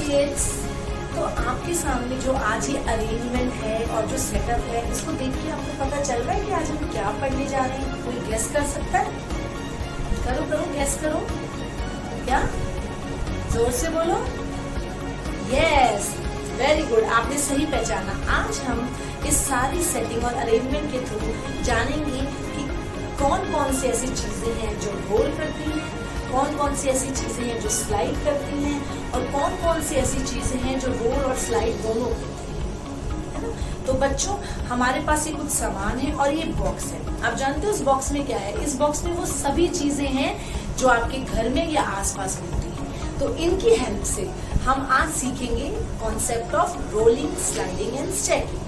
Kids, तो आपके सामने जो आज ये अरेंजमेंट है और जो सेटअप है, इसको देख के आपको पता चल रहा है कि आज हम क्या पढ़ने जा रहे हैं? कोई गेस कर सकता है? करो करो, गेस करो। क्या? जोर से बोलो। यस, वेरी गुड, आपने सही पहचाना। आज हम इस सारी सेटिंग और अरेंजमेंट के थ्रू जानेंगे कि कौन कौन सी ऐसी चीजें हैं जो रोल करती हैं, कौन कौन सी ऐसी चीजें हैं जो स्लाइड करती हैं, और कौन कौन सी ऐसी चीजें हैं जो रोल और स्लाइड दोनों करती हैं, है ना? तो बच्चों, हमारे पास ये कुछ सामान है और ये बॉक्स है। आप जानते हो इस बॉक्स में क्या है? इस बॉक्स में वो सभी चीजें हैं जो आपके घर में या आसपास मिलती हैं। तो इनकी हेल्प से हम आज सीखेंगे concept of rolling, sliding and stacking.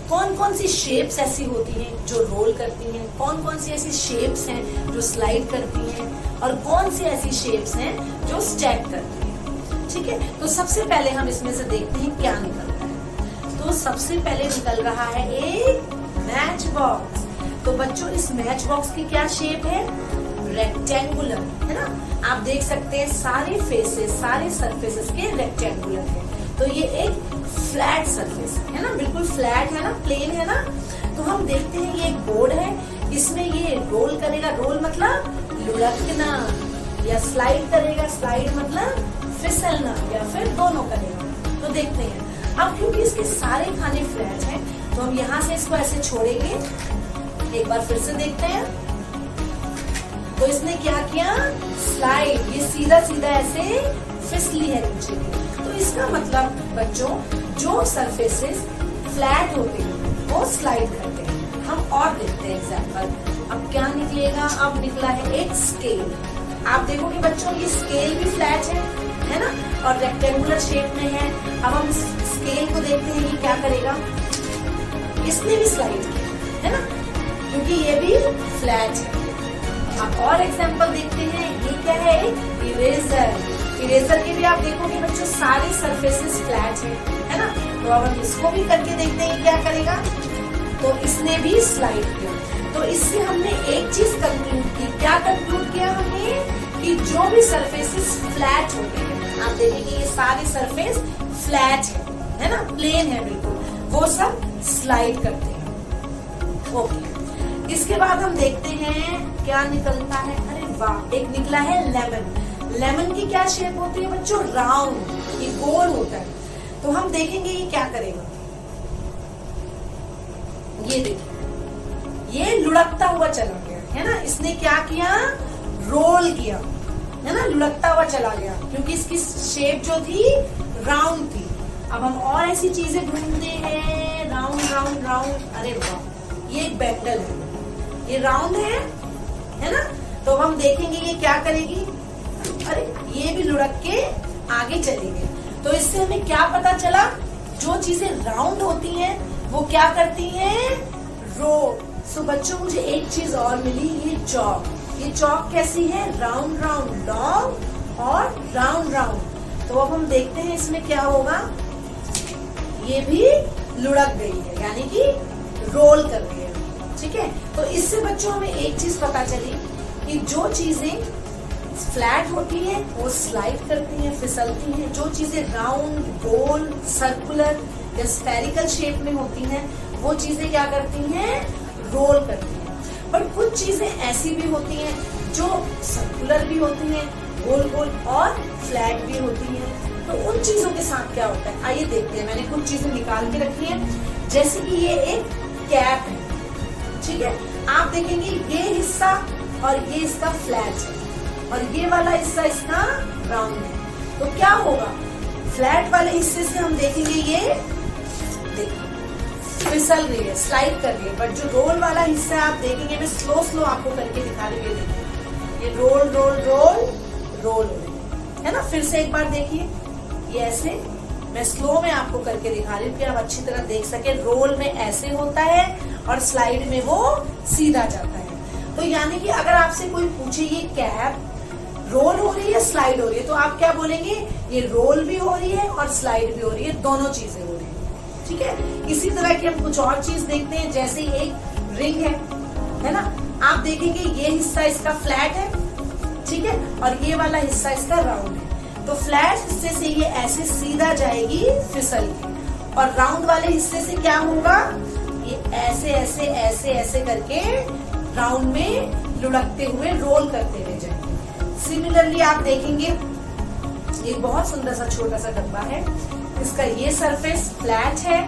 कौन कौन सी शेप्स ऐसी होती हैं जो रोल करती हैं, कौन कौन सी ऐसी शेप्स हैं जो स्लाइड करती हैं, और कौन सी ऐसी शेप्स हैं जो स्टैक करती हैं। ठीक है, तो सबसे पहले हम इसमें से देखते हैं क्या निकलता है। तो सबसे पहले निकल रहा है एक मैच बॉक्स। तो बच्चों, इस मैच बॉक्स की क्या शेप है? रेक्टेंगुलर, है ना? आप देख सकते हैं सारे फेसेस, सारे सरफेसेस के रेक्टेंगुलर है। तो ये एक फ्लैट सरफेस है ना, बिल्कुल फ्लैट है ना, प्लेन है ना। तो हम देखते हैं ये एक बोर्ड है, इसमें ये रोल करेगा। रोल मतलब लुढ़कना, या स्लाइड करेगा, स्लाइड मतलब फिसलना, या फिर दोनों करेगा। तो देखते हैं। अब क्योंकि इसके सारे खाने फ्लैट हैं, तो हम यहाँ से इसको ऐसे छोड़ेंगे। एक बार फिर से देखते हैं। तो इसने क्या किया? स्लाइड, ये सीधा सीधा ऐसे फिसली है नीचे की। तो इसका मतलब बच्चों, जो सरफेसेस फ्लैट होते हैं वो स्लाइड करते हैं। हम और देखते हैं एग्जांपल। अब क्या निकलेगा? अब निकला है एक स्केल। आप देखोगे बच्चों, ये स्केल भी फ्लैट है ना, और रेक्टेंगुलर शेप में है। अब हम स्केल को देखते हैं, ये क्या करेगा? इसने भी स्लाइड किया है ना, क्योंकि ये भी फ्लैट है। अब और एग्जांपल देखते हैं। ये क्या है? इरेजर। इरेजर के भी आप देखोगे बच्चों, सारे सरफेसेस फ्लैट है ना। तो अब हम इसको भी करके देखते हैं क्या करेगा। तो इसने भी स्लाइड किया। तो इससे हमने एक चीज कंक्लूड की। क्या कंक्लूड किया हमने? कि जो भी सरफेसेस फ्लैट होते हैं, आप देखेंगे ये सारे सरफेस फ्लैट है ना, प्लेन है बिल्कुल, वो सब स्लाइड करते हैं। ओके, इसके बाद हम देखते हैं क्या निकलता है। अरे वाह, एक निकला है लेमन। लेमन की क्या शेप होती है बच्चों? राउंड, ये गोल होता है। तो हम देखेंगे ये क्या करेगा। ये देखिए, ये लुढ़कता हुआ चला गया है ना। इसने क्या किया? रोल किया है ना, लुढ़कता हुआ चला गया, क्योंकि इसकी शेप जो थी राउंड थी। अब हम और ऐसी चीजें ढूंढते हैं। Round round round. अरे वाह, ये एक बैंगल है, ये राउंड है ना। तो हम देखेंगे ये क्या करेगी। अरे, ये भी लुढ़क के आगे चली गई। तो इससे हमें क्या पता चला? जो चीजें राउंड होती हैं वो क्या करती हैं? रोल। सो बच्चों, मुझे एक चीज और मिली, ये चौक। ये चौक कैसी है? राउंड राउंड, लॉन्ग और राउंड राउंड। तो अब हम देखते हैं इसमें क्या होगा। ये भी लुढ़क गई है, यानी कि रोल कर रही है। ठीक है, तो इससे बच्चों हमें एक चीज पता चली कि जो चीजें फ्लैट होती हैं वो स्लाइड करती हैं, फिसलती हैं। जो चीजें राउंड, गोल, सर्कुलर या स्फेरिकल शेप में होती हैं वो चीजें क्या करती हैं? रोल करती हैं। पर कुछ चीजें ऐसी भी होती हैं जो सर्कुलर भी होती हैं, गोल गोल, और फ्लैट भी होती हैं। तो उन चीजों के साथ क्या होता है, आइए देखते हैं। मैंने कुछ चीजें निकाल के रखी है, जैसे कि ये एक कैप है। ठीक है, आप देखेंगे ये हिस्सा और ये इसका फ्लैट है, और ये वाला हिस्सा इसका राउंड है। तो क्या होगा? फ्लैट वाले हिस्से से हम देखेंगे ये देखो फिसल रही है, स्लाइड कर रही है। बट जो रोल वाला हिस्सा है आप देखेंगे, मैं स्लो स्लो आपको करके दिखा रही हूँ। देखिए, ये रोल रोल रोल रोल है ना। फिर से एक बार देखिए, ये ऐसे मैं स्लो में आपको करके दिखा रही हूँ कि आप अच्छी तरह देख सके। रोल में ऐसे होता है और स्लाइड में वो सीधा जाता है। तो यानी कि अगर आपसे कोई पूछे ये कैप रोल हो रही है, स्लाइड हो रही है, तो आप क्या बोलेंगे? ये रोल भी हो रही है और स्लाइड भी हो रही है, दोनों चीजें हो रही है। ठीक है, इसी तरह की हम कुछ और चीज देखते हैं। जैसे एक रिंग है ना। आप देखेंगे ये हिस्सा इसका फ्लैट है, ठीक है, और ये वाला हिस्सा इसका राउंड है। तो फ्लैट हिस्से से ये ऐसे सीधा जाएगी फिसल के, और राउंड वाले हिस्से से क्या होगा, ये ऐसे ऐसे ऐसे ऐसे करके राउंड में लुढ़कते हुए रोल करते हुए जाएंगे। सिमिलरली आप देखेंगे एक बहुत सुंदर सा छोटा सा डब्बा है, इसका ये सरफेस फ्लैट है,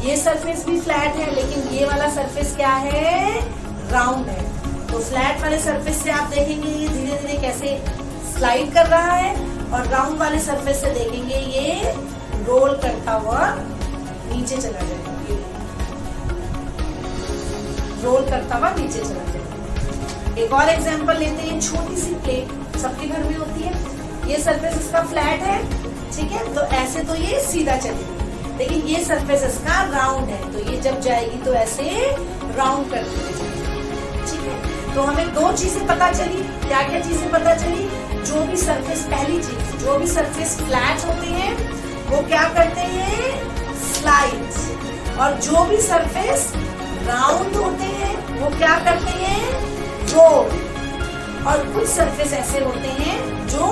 ये सरफेस भी फ्लैट है, लेकिन ये वाला सरफेस क्या है, राउंड है। तो फ्लैट वाले सरफेस से आप देखेंगे ये धीरे धीरे कैसे स्लाइड कर रहा है, और राउंड वाले सरफेस से देखेंगे ये रोल करता हुआ नीचे चला जाएगा, रोल करता हुआ नीचे चला जाएगा। एक और एग्जांपल लेते हैं, छोटी सी प्लेट सबके घर में होती है, ये सरफेस इसका फ्लैट है, ठीक है, तो ऐसे तो ये सीधा चलेगी, लेकिन ये सरफेस इसका राउंड है, तो ये जब जाएगी तो ऐसे राउंड करती जाएगी, ठीक है। तो हमें दो चीजें पता चली, क्या क्या चीजें पता चली, जो भी सरफेस, पहली चीज, जो भी सरफेस फ्लैट होते हैं वो क्या करते हैं, स्लाइड, और जो भी सरफेस राउंड होते हैं वो क्या करते हैं, रोल, और कुछ सरफेस ऐसे होते हैं जो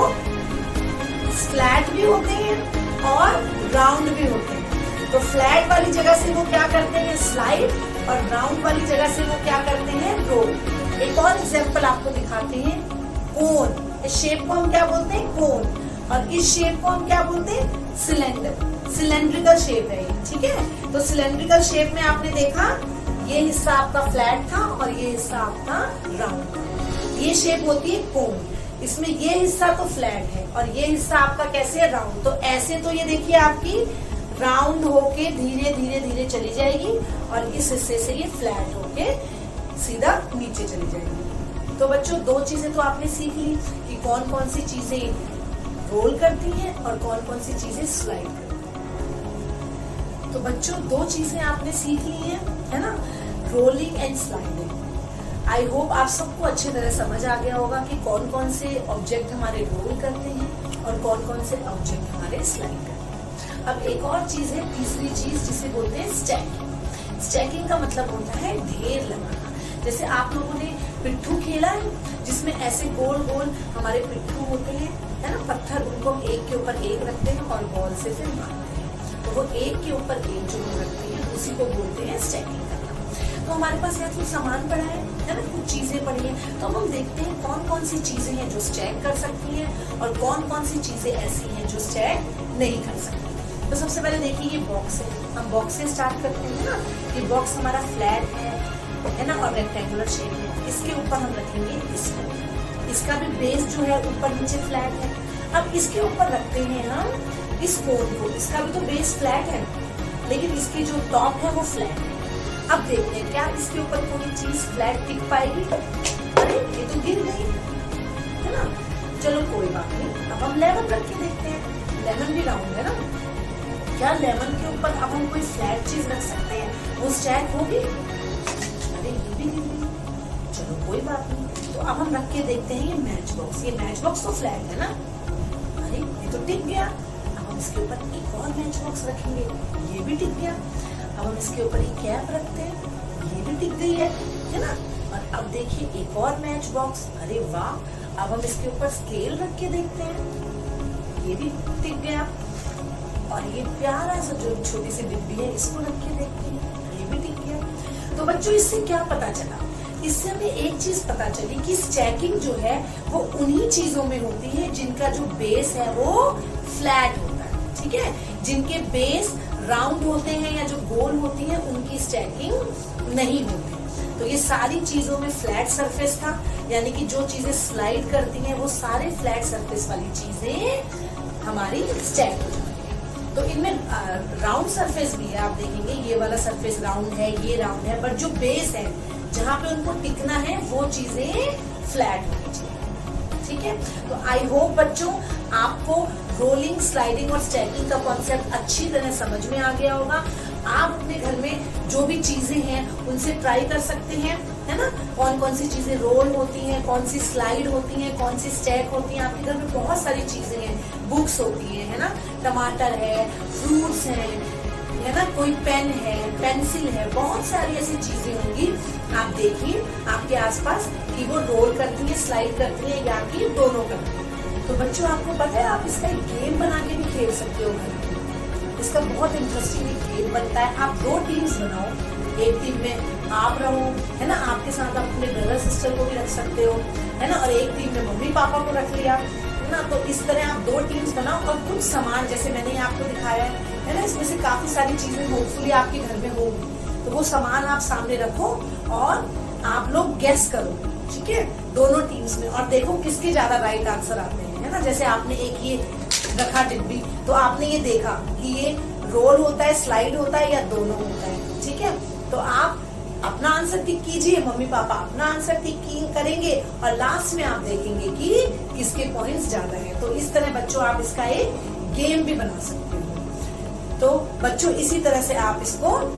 फ्लैट भी होते हैं और राउंड भी होते हैं। तो फ्लैट वाली जगह से वो क्या करते हैं, स्लाइड, और राउंड वाली जगह से वो क्या करते हैं, रोल। एक और एग्जांपल आपको दिखाते हैं, कोन, इस शेप को हम क्या बोलते हैं, कोन, और इस शेप को हम क्या बोलते हैं, सिलेंडर, सिलेंड्रिकल शेप है ये, ठीक है। तो सिलेंड्रिकल शेप में आपने देखा ये हिस्सा आपका फ्लैट था और ये हिस्सा आपका राउंड था, ये शेप होती है कोन, इसमें ये हिस्सा तो फ्लैट है और ये हिस्सा आपका कैसे है, राउंड। तो ऐसे तो ये देखिए आपकी राउंड होके धीरे धीरे धीरे चली जाएगी, और इस हिस्से से ये फ्लैट होके सीधा नीचे चली जाएगी। तो बच्चों दो चीजें तो आपने सीख ली कि कौन कौन सी चीजें रोल करती हैं और कौन कौन सी चीजें स्लाइड करती हैं। तो बच्चों दो चीजें आपने सीख ली हैं, है ना, rolling and sliding. I hope आप सबको अच्छी तरह समझ आ गया होगा कि कौन कौन से ऑब्जेक्ट हमारे रोल करते हैं और कौन कौन से ऑब्जेक्ट हमारे स्लाइड करते हैं। अब एक और चीज है, तीसरी चीज, जिसे बोलते हैं स्टैकिंग। स्टैकिंग का मतलब होता है ढेर लगाना। जैसे आप लोगों ने पिट्ठू खेला है, जिसमें ऐसे गोल गोल हमारे पिट्ठू होते हैं, है ना, पत्थर, उनको हम एक के ऊपर एक रखते हैं और बॉल से फिर मारते हैं, तो वो एक के ऊपर एक जो हम रखते हैं उसी को बोलते हैं स्टैकिंग करना। तो हमारे पास यहाँ कुछ सामान पड़ा है ना, कुछ चीजें पड़ी हैं, तो हम देखते हैं कौन कौन सी चीजें हैं जो स्टैक कर सकती हैं और कौन कौन सी चीजें ऐसी हैं जो स्टैक नहीं कर सकती। तो सबसे पहले देखिए ये बॉक्स है, हम बॉक्स से स्टार्ट करते हैं ना। ये बॉक्स हमारा फ्लैट है ना, और रेक्टेंगुलर शेप है। इसके ऊपर हम रखेंगे इसको, इसका भी बेस जो है ऊपर नीचे फ्लैट है। अब इसके ऊपर रखते हैं हम इस कोन को, इसका भी तो बेस फ्लैट है, लेकिन इसकी जो टॉप है वो फ्लैट है। अब देखते हैं क्या इसके ऊपर कोई चीज फ्लैट टिक पाएगी। अरे ये तो गिर गई, है ना, चलो कोई बात नहीं। अब हम लेमन रख के देखते हैं, लेमन भी राउंड है ना, क्या लेमन के ऊपर अब हम कोई फ्लैट चीज रख सकते हैं, वो स्टैक होगी? अरे ये भी गिर गई, चलो कोई बात नहीं। तो अब हम रख के देखते हैं ये मैच बॉक्स, ये मैच बॉक्स तो फ्लैट है ना, अरे ये तो टिक गया। अब हम इसके ऊपर एक और मैच बॉक्स रखेंगे, ये भी टिक गया। अब हम इसके ऊपर एक कैप रखते हैं, ये भी टिक गई है ना। और अब देखिए एक और मैच बॉक्स, अरे वाह। अब हम इसके ऊपर स्केल रख के देखते हैं, ये भी टिक गया। और ये प्यारा सा जो छोटी सी डिब्बी है, इसको रख के देखते हैं, ये भी टिक गया। तो बच्चों इससे क्या पता चला? इससे हमें एक चीज पता चली कि स्टैकिंग जो है वो उन्हीं चीजों में होती है जिनका जो बेस है वो फ्लैट होता है, ठीक है। जिनके बेस राउंड होते हैं या जो गोल होती है उनकी स्टैकिंग नहीं होती। तो ये सारी चीजों में फ्लैट सरफेस था, यानी कि जो चीजें स्लाइड करती हैं वो सारे फ्लैट सरफेस वाली चीजें हमारी स्टैक हो जाती है। तो इनमें राउंड सरफेस भी है, आप देखेंगे ये वाला सरफेस राउंड है, ये राउंड है, बट जो बेस है जहाँ पे उनको टिकना है वो चीजें फ्लैट होनी चाहिए, ठीक है। तो आई होप बच्चों आपको रोलिंग, स्लाइडिंग और स्टैकिंग का कॉन्सेप्ट अच्छी तरह समझ में आ गया होगा। आप अपने घर में जो भी चीजें हैं उनसे ट्राई कर सकते हैं, है ना, कौन कौन सी चीजें रोल होती हैं, कौन सी स्लाइड होती हैं, कौन सी स्टैक होती हैं। आपके घर में बहुत सारी चीजें हैं, बुक्स होती है ना, टमाटर है, फ्रूट्स है ना, कोई पेन है, पेंसिल है, बहुत सारी ऐसी चीजें होंगी। आप देखिए आपके आसपास कि वो रोल करती है, स्लाइड करती है या कि दोनों करती है। तो बच्चों आपको पता है आप इसका एक गेम बना के भी खेल सकते हो घर में। इसका बहुत इंटरेस्टिंग एक गेम बनता है। आप 2 टीम्स बनाओ, एक टीम में आप रहो, है ना, आपके साथ आप अपने ब्रदर सिस्टर को भी रख सकते हो, है ना, और एक टीम में मम्मी पापा को रख लिया, है ना। तो इस तरह आप 2 टीम्स बनाओ और कुछ सामान जैसे मैंने आपको दिखाया है ना, इसमें से काफी सारी चीजें होपफुली आपके घर में होंगी, तो वो सामान आप सामने रखो और आप लोग गेस करो, ठीक है, दोनों टीम्स में, और देखो किसके ज्यादा राइट आंसर आते हैं, है ना। जैसे आपने एक ये रखा डिब्बी, तो आपने ये देखा कि ये रोल होता है, स्लाइड होता है, या दोनों होता है, ठीक है। तो आप अपना आंसर टिक कीजिए, मम्मी पापा अपना आंसर टिक करेंगे, और लास्ट में आप देखेंगे कि किसके पॉइंट्स ज्यादा है। तो इस तरह बच्चों आप इसका एक गेम भी बना सकते हो। तो बच्चों इसी तरह से आप इसको